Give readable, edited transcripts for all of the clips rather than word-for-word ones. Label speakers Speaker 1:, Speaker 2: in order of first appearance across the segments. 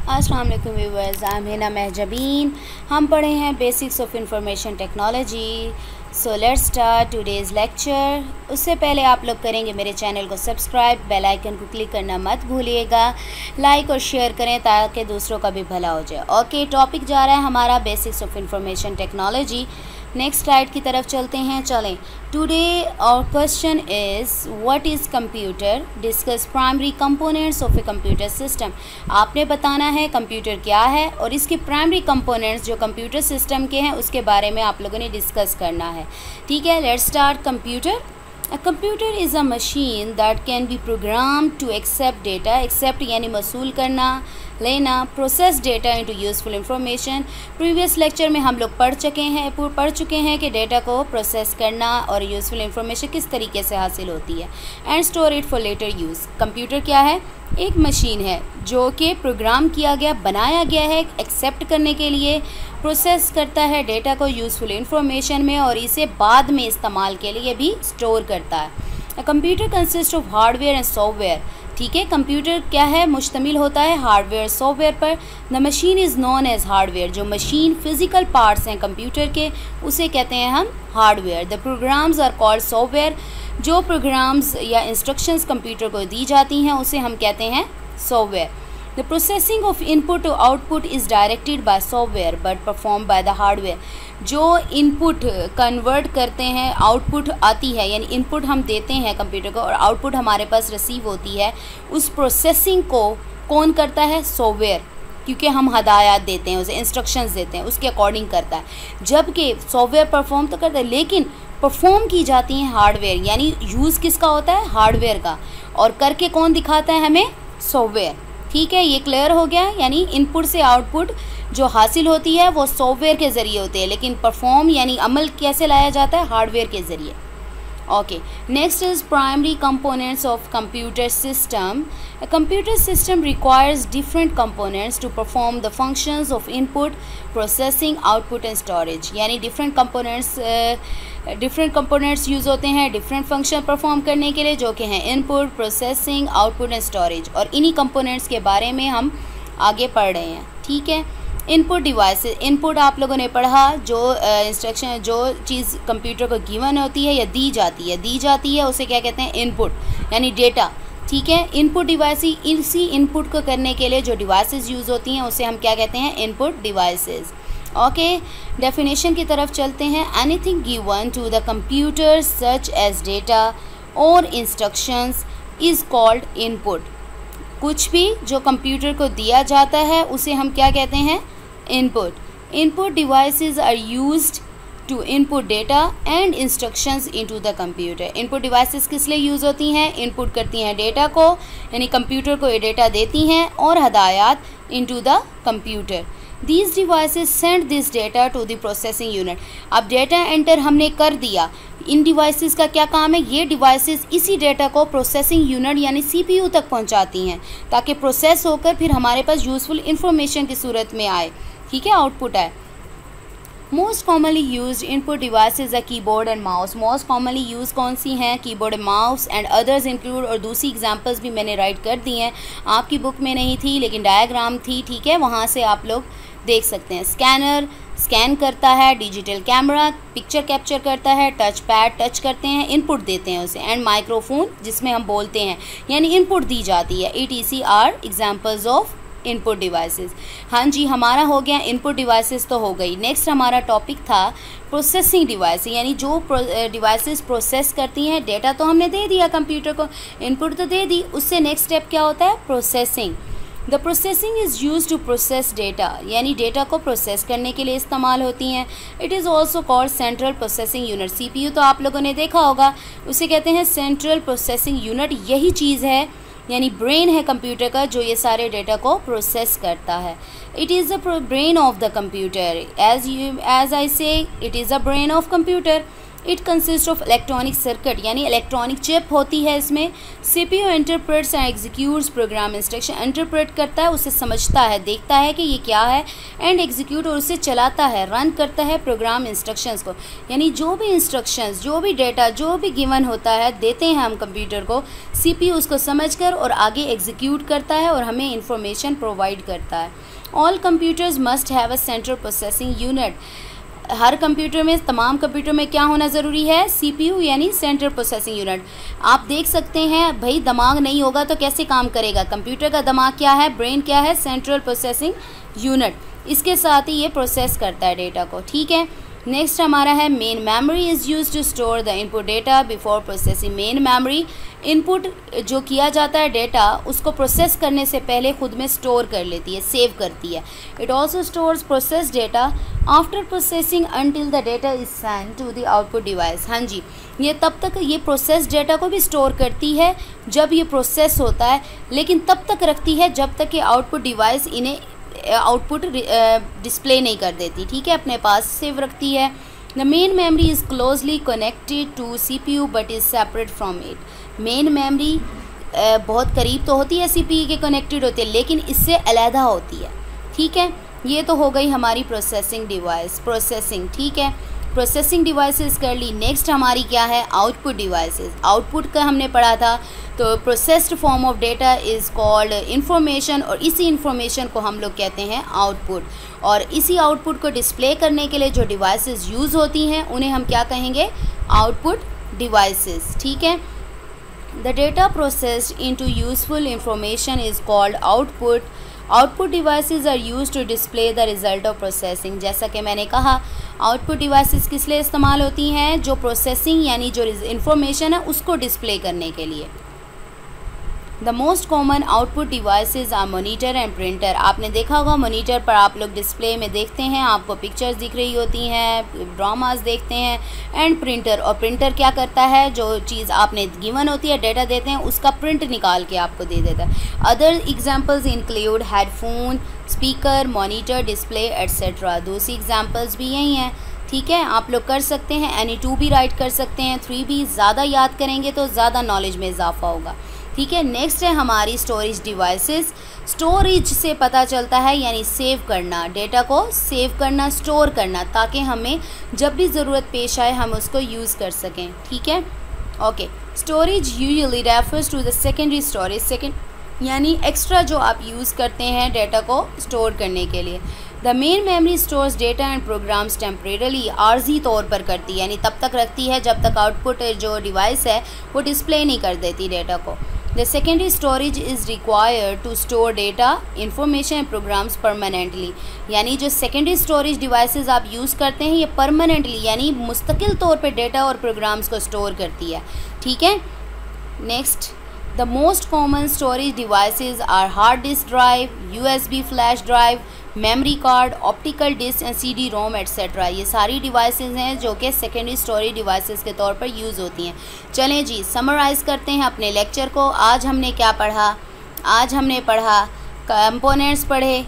Speaker 1: अस्सलाम वालेकुम viewers, I am Hina Mahjabeen. हम पढ़े हैं basics of information technology. So let's start today's lecture. उससे पहले आप लोग करेंगे मेरे चैनल को सब्सक्राइब, बेल आइकन को क्लिक करना मत भूलिएगा, लाइक और शेयर करें ताकि दूसरों का भी भला हो जाए। ओके, टॉपिक जा रहा है हमारा basics of information technology. Next slide की तरफ चलते हैं। चलें, today our question is what is computer, discuss primary components of a computer system. आपने बताना है कंप्यूटर क्या है और इसके प्राइमरी कंपोनेंट्स जो कंप्यूटर सिस्टम के हैं उसके बारे में आप लोगों ने डिस्कस करना है। ठीक है, let's start. Computer, A computer is a machine that can be programmed to accept data, accept यानी मसूल करना, लेना, process data into useful information। Previous lecture में हम लोग पढ़ चुके हैं कि डेटा को प्रोसेस करना और यूज़फुल इंफॉर्मेशन किस तरीके से हासिल होती है, and store it for later use. Computer क्या है? एक मशीन है जो कि प्रोग्राम किया गया, बनाया गया है एक्सेप्ट करने के लिए, प्रोसेस करता है डेटा को यूज़फुल इंफॉर्मेशन में और इसे बाद में इस्तेमाल के लिए भी स्टोर करता है। Computer consist of hardware and software. ठीक है, कंप्यूटर क्या है? मुश्तमिल होता है हार्डवेयर सॉफ्टवेयर पर। The machine is known as hardware. जो मशीन फिज़िकल पार्ट्स हैं कंप्यूटर के उसे कहते हैं हम hardware. The programs are called software. जो प्रोग्राम्स या इंस्ट्रक्शंस कंप्यूटर को दी जाती हैं उसे हम कहते हैं software. The processing of input to output is directed by software but perform by the hardware. जो इनपुट कन्वर्ट करते हैं, आउटपुट आती है, यानी इनपुट हम देते हैं कंप्यूटर को और आउटपुट हमारे पास रिसीव होती है, उस प्रोसेसिंग को कौन करता है? सॉफ्टवेयर, क्योंकि हम हदायत देते हैं, उसे इंस्ट्रक्शंस देते हैं, उसके अकॉर्डिंग करता है। जबकि सॉफ्टवेयर परफॉर्म तो करता है लेकिन परफॉर्म की जाती हैं हार्डवेयर, यानी यूज़ किसका होता है? हार्डवेयर का, और करके कौन दिखाता है हमें? सॉफ्टवेयर। ठीक है, ये क्लियर हो गया। यानी इनपुट से आउटपुट जो हासिल होती है वो सॉफ्टवेयर के ज़रिए होती है, लेकिन परफॉर्म यानी अमल कैसे लाया जाता है? हार्डवेयर के ज़रिए। Okay, next is primary components of computer system. A computer system requires different components to perform the functions of input, processing, output and storage। यानी different components यूज़ होते हैं different function परफॉर्म करने के लिए, जो कि हैं input, processing, output and storage। और इन्हीं components के बारे में हम आगे पढ़ रहे हैं। ठीक है, इनपुट डिवाइसेस। इनपुट आप लोगों ने पढ़ा, जो इंस्ट्रक्शन, जो चीज़ कंप्यूटर को गिवन होती है या दी जाती है उसे क्या कहते हैं? इनपुट यानी डेटा। ठीक है, इनपुट डिवाइस, इसी इनपुट को करने के लिए जो डिवाइसेस यूज़ होती हैं उसे हम क्या कहते हैं? Input devices. ओके, डेफिनेशन की तरफ चलते हैं। Anything given to the computer such as data और इंस्ट्रक्शंस इज़ कॉल्ड इनपुट। कुछ भी जो कंप्यूटर को दिया जाता है उसे हम क्या कहते हैं? Input. Input devices are used to input data and instructions into the computer. Input devices किस लिए यूज़ होती हैं? इनपुट करती हैं डेटा को, यानी कंप्यूटर को ये डेटा देती हैं और हदायत into the computer. These devices send this data to the processing unit। अब डेटा एंटर हमने कर दिया, इन डिवाइसेस का क्या काम है? ये डिवाइसेस इसी डेटा को प्रोसेसिंग यूनिट यानी CPU तक पहुंचाती हैं ताकि प्रोसेस होकर फिर हमारे पास यूज़फुल इंफॉर्मेशन की सूरत में आए। ठीक है, आउटपुट आए। Most commonly used input devices है keyboard and mouse. Most commonly use कौन सी हैं? Keyboard and mouse, and others include, और दूसरी एग्जांपल्स भी मैंने राइट कर दी हैं, आपकी बुक में नहीं थी लेकिन डायग्राम थी। ठीक है, वहाँ से आप लोग देख सकते हैं। स्कैनर स्कैन करता है, डिजिटल कैमरा पिक्चर कैप्चर करता है, टच पैड टच करते हैं, इनपुट देते हैं उसे, एंड माइक्रोफोन जिसमें हम बोलते हैं, यानी इनपुट दी जाती है। ETC are examples of input devices. हाँ जी, हमारा हो गया इनपुट डिवाइसेस तो हो गई। नेक्स्ट हमारा टॉपिक था प्रोसेसिंग डिवाइस, यानी जो डिवाइसेस प्रोसेस करती हैं। डेटा तो हमने दे दिया कंप्यूटर को, इनपुट तो दे दी, उससे नेक्स्ट स्टेप क्या होता है? Processing. The processing is use to process data, यानी डेटा को प्रोसेस करने के लिए इस्तेमाल होती हैं। It is also called central processing unit. CPU तो आप लोगों ने देखा होगा, उसे कहते हैं सेंट्रल प्रोसेसिंग यूनिट। यही चीज़ है, यानी ब्रेन है कंप्यूटर का जो ये सारे डेटा को प्रोसेस करता है। It is the brain of the computer, as I say it is the brain of computer. It consist of electronic circuit, यानी इलेक्ट्रॉनिक चिप होती है इसमें। CPU interprets and executes program instruction, interpret करता है, उसे समझता है, देखता है कि ये क्या है, एंड एग्जीक्यूट और उसे चलाता है, रन करता है प्रोग्राम इंस्ट्रक्शंस को। यानी जो भी इंस्ट्रक्शंस, जो भी डेटा, जो भी गिवन होता है देते हैं हम कंप्यूटर को, CPU उसको समझकर और आगे एग्जीक्यूट करता है और हमें इंफॉर्मेशन प्रोवाइड करता है। All computers must have a central processing unit. Her computer में, तमाम कंप्यूटर में क्या होना ज़रूरी है? CPU यानी सेंट्रल प्रोसेसिंग यूनिट। आप देख सकते हैं भाई, दिमाग नहीं होगा तो कैसे काम करेगा? कंप्यूटर का दिमाग क्या है, ब्रेन क्या है? Central processing unit. इसके साथ ही ये प्रोसेस करता है डेटा को, ठीक है। नेक्स्ट हमारा है main memory is use to store the input data before processing. Main memory input जो किया जाता है डेटा, उसको प्रोसेस करने से पहले खुद में स्टोर कर लेती है, सेव करती है। It also stores process data after processing until the data is send to the output device. हाँ जी, ये तब तक ये प्रोसेस डेटा को भी स्टोर करती है जब ये प्रोसेस होता है, लेकिन तब तक रखती है जब तक कि आउटपुट डिवाइस इन्हें आउटपुट डिस्प्ले नहीं कर देती, ठीक है, अपने पास सेव रखती है। The main memory is closely connected to CPU but is separate from it. Main memory बहुत करीब तो होती है, CPU के कनेक्टेड होती है, लेकिन इससे अलहदा होती है, ठीक है। ये तो हो गई हमारी प्रोसेसिंग डिवाइस, प्रोसेसिंग, ठीक है। प्रोसेसिंग डिवाइसेस कर ली। नेक्स्ट हमारी क्या है? Output devices. आउटपुट का हमने पढ़ा था, तो processed form of data is called information, और इसी इंफॉर्मेशन को हम लोग कहते हैं आउटपुट। और इसी आउटपुट को डिस्प्ले करने के लिए जो डिवाइसेस यूज़ होती हैं उन्हें हम क्या कहेंगे? आउटपुट डिवाइसेस, ठीक है। The data processed into useful information is called output. Output devices are use to display the result of processing. जैसा कि मैंने कहा, आउटपुट डिवाइसेस किस लिए इस्तेमाल होती हैं? जो प्रोसेसिंग यानी जो इंफॉर्मेशन है उसको डिस्प्ले करने के लिए। The most common output devices are monitor and printer. आपने देखा होगा मॉनिटर पर आप लोग डिस्प्ले में देखते हैं, आपको पिक्चर्स दिख रही होती हैं, ड्रामास देखते हैं। एंड प्रिंटर, और प्रिंटर क्या करता है? जो चीज़ आपने गिवन होती है, डेटा देते हैं, उसका प्रिंट निकाल के आपको दे देता है। Other examples include headphone, speaker, monitor, display etcetera. दूसरी एग्जांपल्स भी यही हैं, ठीक है। आप लोग कर सकते हैं, एनी 2 भी राइट कर सकते हैं, 3 भी। ज़्यादा याद करेंगे तो ज़्यादा नॉलेज में इजाफा होगा, ठीक है। नेक्स्ट है हमारी स्टोरेज डिवाइसेस। स्टोरेज से पता चलता है यानी सेव करना, डेटा को सेव करना, स्टोर करना, ताकि हमें जब भी ज़रूरत पेश आए हम उसको यूज़ कर सकें, ठीक है। Okay, storage usually refers to the secondary storage. Second यानी एक्स्ट्रा जो आप यूज़ करते हैं डेटा को स्टोर करने के लिए। The main memory stores data and programs temporarily, आर्जी तौर पर करती है, यानी तब तक रखती है जब तक आउटपुट जो डिवाइस है वो डिस्प्ले नहीं कर देती डेटा को। The secondary storage is required to store data, information and programs permanently. यानी जो सेकेंडरी स्टोरेज डिवाइसेस आप यूज़ करते हैं ये परमानेंटली यानी मुस्तकिल तौर पे डेटा और प्रोग्राम्स को स्टोर करती है, ठीक है। Next, the most common storage devices are hard disk drive, USB flash drive, memory card, optical disk and CD-ROM etcetera. ये सारी डिवाइसेस हैं जो कि सेकेंडरी स्टोरेज डिवाइसेस के तौर पर यूज़ होती हैं। चलें जी, समराइज़ करते हैं अपने लेक्चर को। आज हमने क्या पढ़ा? आज हमने पढ़ा कंपोनेंट्स पढ़े,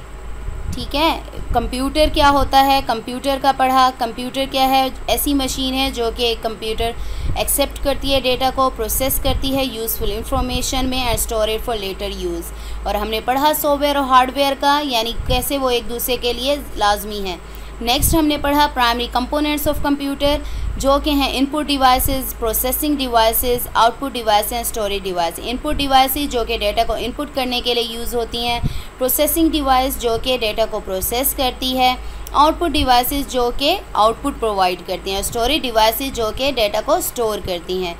Speaker 1: ठीक है। कंप्यूटर क्या होता है? कंप्यूटर का पढ़ा। कंप्यूटर क्या है? ऐसी मशीन है जो कि कंप्यूटर एक्सेप्ट करती है डेटा को, प्रोसेस करती है यूज़फुल इंफॉर्मेशन में and store it for later use. और हमने पढ़ा सॉफ्टवेयर और हार्डवेयर का, यानी कैसे वो एक दूसरे के लिए लाजमी है। नेक्स्ट हमने पढ़ा प्राइमरी कंपोनेंट्स ऑफ कंप्यूटर, जो कि हैं input devices, processing devices, output device and storage device. Input devices जो कि डेटा को इनपुट करने के लिए यूज़ होती हैं, प्रोसेसिंग डिवाइस जो कि डेटा को प्रोसेस करती है, आउटपुट डिवाइसेस जो कि आउटपुट प्रोवाइड करती हैं, स्टोरेज डिवाइसेस जो कि डेटा को स्टोर करती हैं।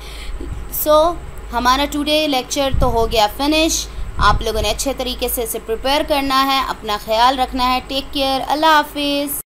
Speaker 1: सो हमारा टुडे लेक्चर तो हो गया फिनिश। आप लोगों ने अच्छे तरीके से इसे प्रिपेयर करना है, अपना ख्याल रखना है। टेक केयर, अल्लाह हाफिज़।